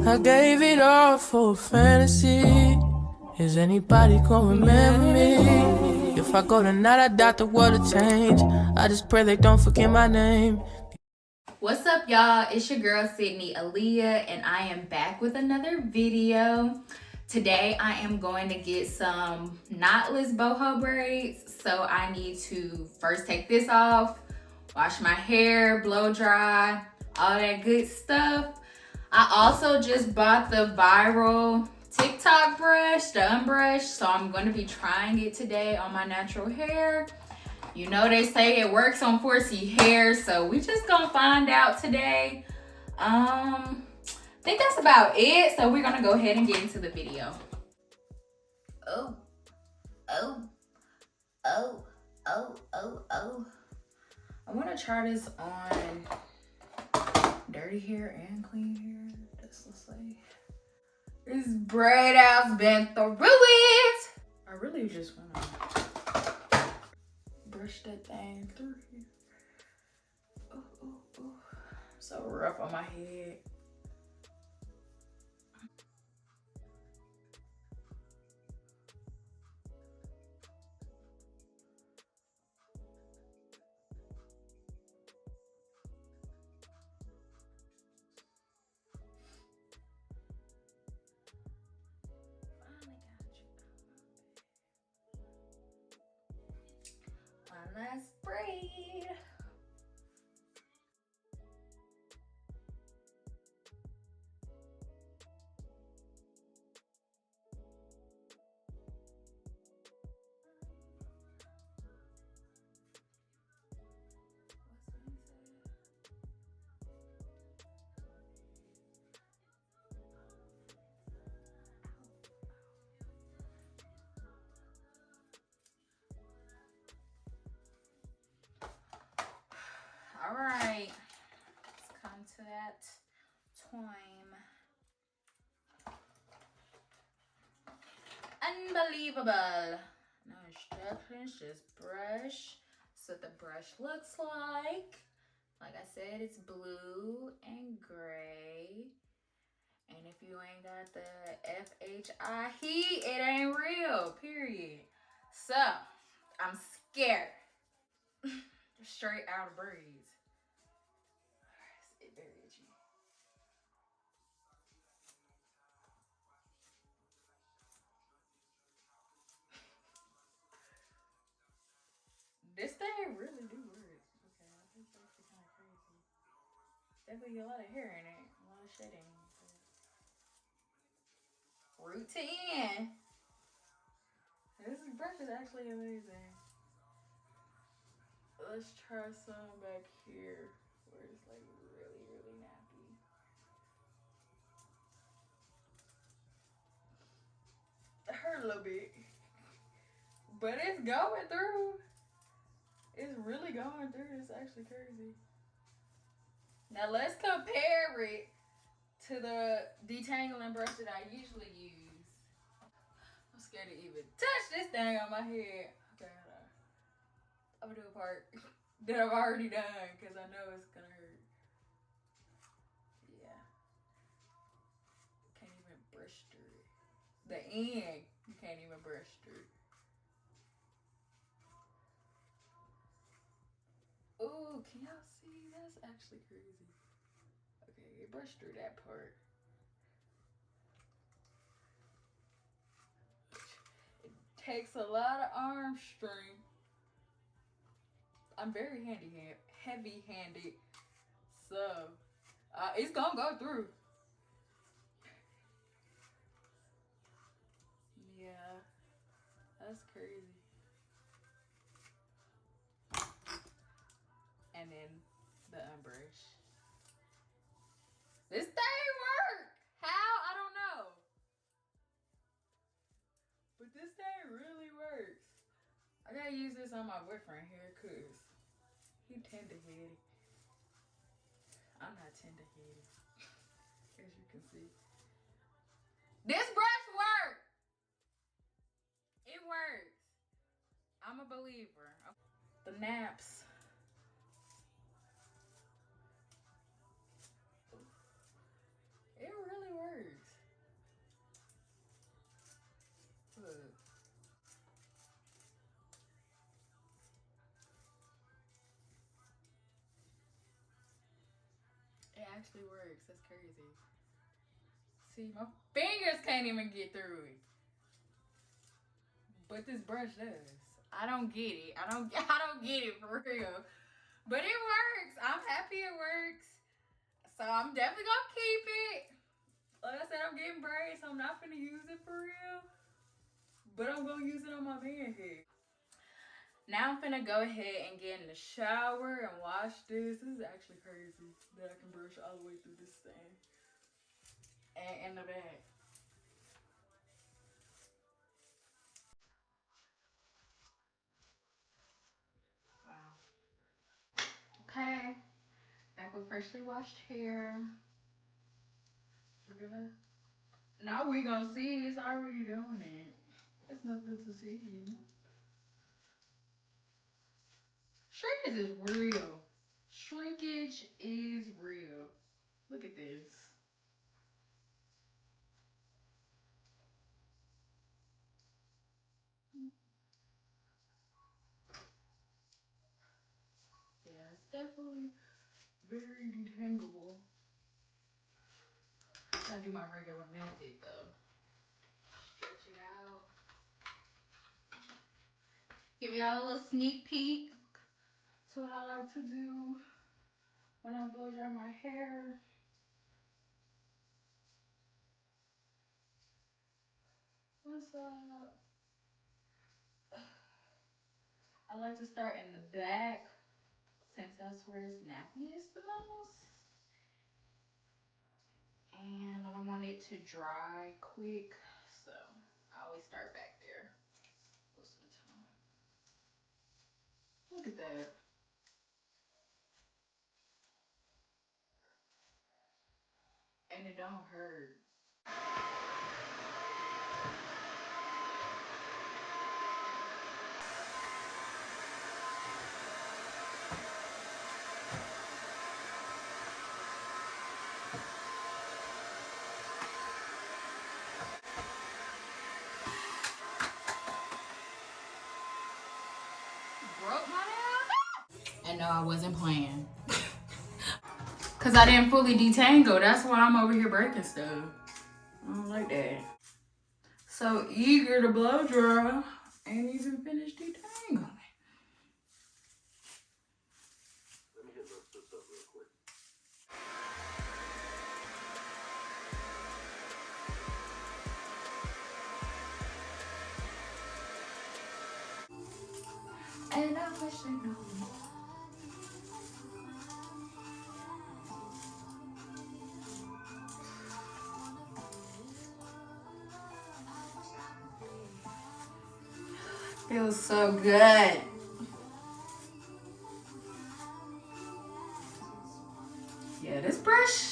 I gave it all for a fantasy. Is anybody gonna remember me? If I go tonight, I doubt the world will change. I just pray they don't forget my name. What's up, y'all? It's your girl Sydney Aleyah, and I am back with another video. Today I am going to get some knotless boho braids. So I need to first take this off, wash my hair, blow dry, all that good stuff. I also just bought the viral TikTok brush, the Unbrush, so I'm going to be trying it today on my natural hair. You know they say it works on 4C hair, so we just gonna find out today. I think that's about it, so we're gonna go ahead and get into the video. Oh. I wanna try this on dirty hair and clean hair. This looks like this braid out's been through it. I really just wanna brush that thing through here. Oh. So rough on my head. One last braid. All right, let's come to that time. Unbelievable. No instructions, just brush. So the brush looks like I said, it's blue and gray. And if you ain't got the FHI heat, it ain't real, period. So, I'm scared. Straight out of braids. It's very itchy. This thing really do work. Okay, I think that's actually kind of crazy. Definitely a lot of hair in it, a lot of shedding. Root to end. This brush is actually amazing. Let's try some back here where it's like really nappy. It hurt a little bit, but it's going through. It's really going through. It's actually crazy. Now let's compare it to the detangling brush that I usually use. I'm scared to even touch this thing on my head. Okay, hold on. I'm gonna do a part that I've already done because I know it's gonna hurt. Yeah. Can't even brush through it. The end, you can't even brush through. Oh, can y'all see? That's actually crazy. Okay, brush through that part. It takes a lot of arm strength. I'm very heavy-handed, so it's gonna go through. Yeah, that's crazy. And then the Unbrush. This thing worked. How? I don't know. But this thing really works. I gotta use this on my boyfriend here because he tender-headed. I'm not tender-headed, as you can see. This brush works. It works. I'm a believer. The naps. actually works. That's crazy. See, my fingers can't even get through it. But this brush does. I don't get it. I don't get it for real. But it works. I'm happy it works. So I'm definitely gonna keep it. Like I said, I'm getting braids, so I'm not gonna use it for real. But I'm gonna use it on my man head. Now I'm finna go ahead and get in the shower and wash this. This is actually crazy that I can brush all the way through this thing. And in the back. Wow. Okay. Back with freshly washed hair. We're gonna... Now we gonna see. It's already doing it. There's nothing to see. Shrinkage is real. Shrinkage is real. Look at this. Yeah, it's definitely very detangable. I do my regular method though. Stretch it out. Give y'all a little sneak peek to what I like to do when I blow dry my hair. What's up? I like to start in the back since that's where it's nappiest the most. And I want it to dry quick, so I always start back there most of the time. Look at that. And it don't hurt. Broke my nail? And no, I wasn't playing. Cause I didn't fully detangle. That's why I'm over here breaking stuff. I don't like that. So eager to blow dry. Ain't even finished detangling. Let me hit this up real quick. And I wish I knew. Feels so good. Yeah, this brush.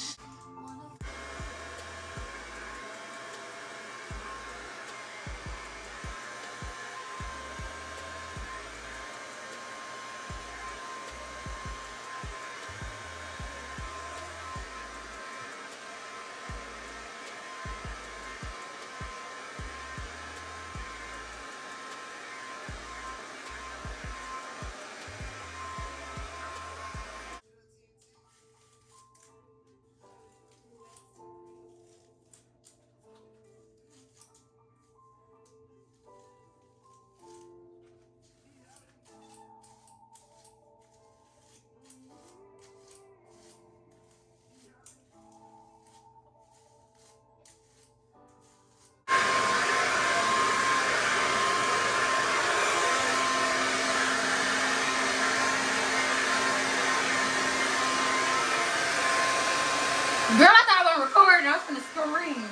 Girl, I thought I was recording. I was gonna scream.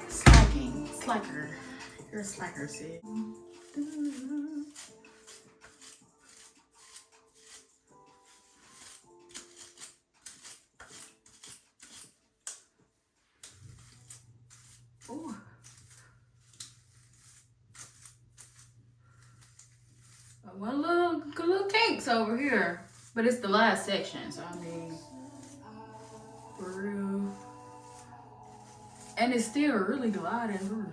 Slacking. Slacker. You're a slacker, sis. One little kinks over here. But it's the last section, so I mean, for real. And it's still really gliding through.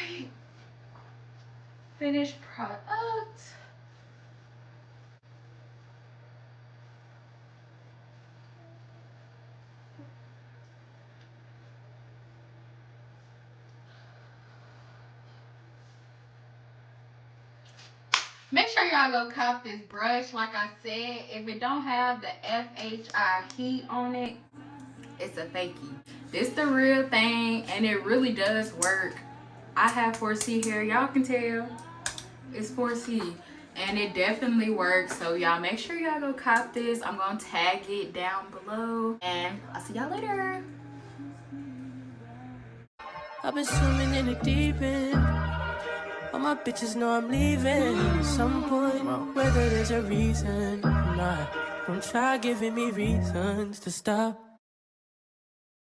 Right. Finished product. Make sure y'all go cop this brush. Like I said, if it don't have the FHI heat on it, it's a fakie. This the real thing, and it really does work. I have 4C hair. Y'all can tell it's 4C, and it definitely works. So y'all make sure y'all go cop this. I'm gonna tag it down below, and I'll see y'all later. I've been swimming in the deep end. All my bitches know I'm leaving at some point, whether there's a reason or not. Don't try giving me reasons to stop.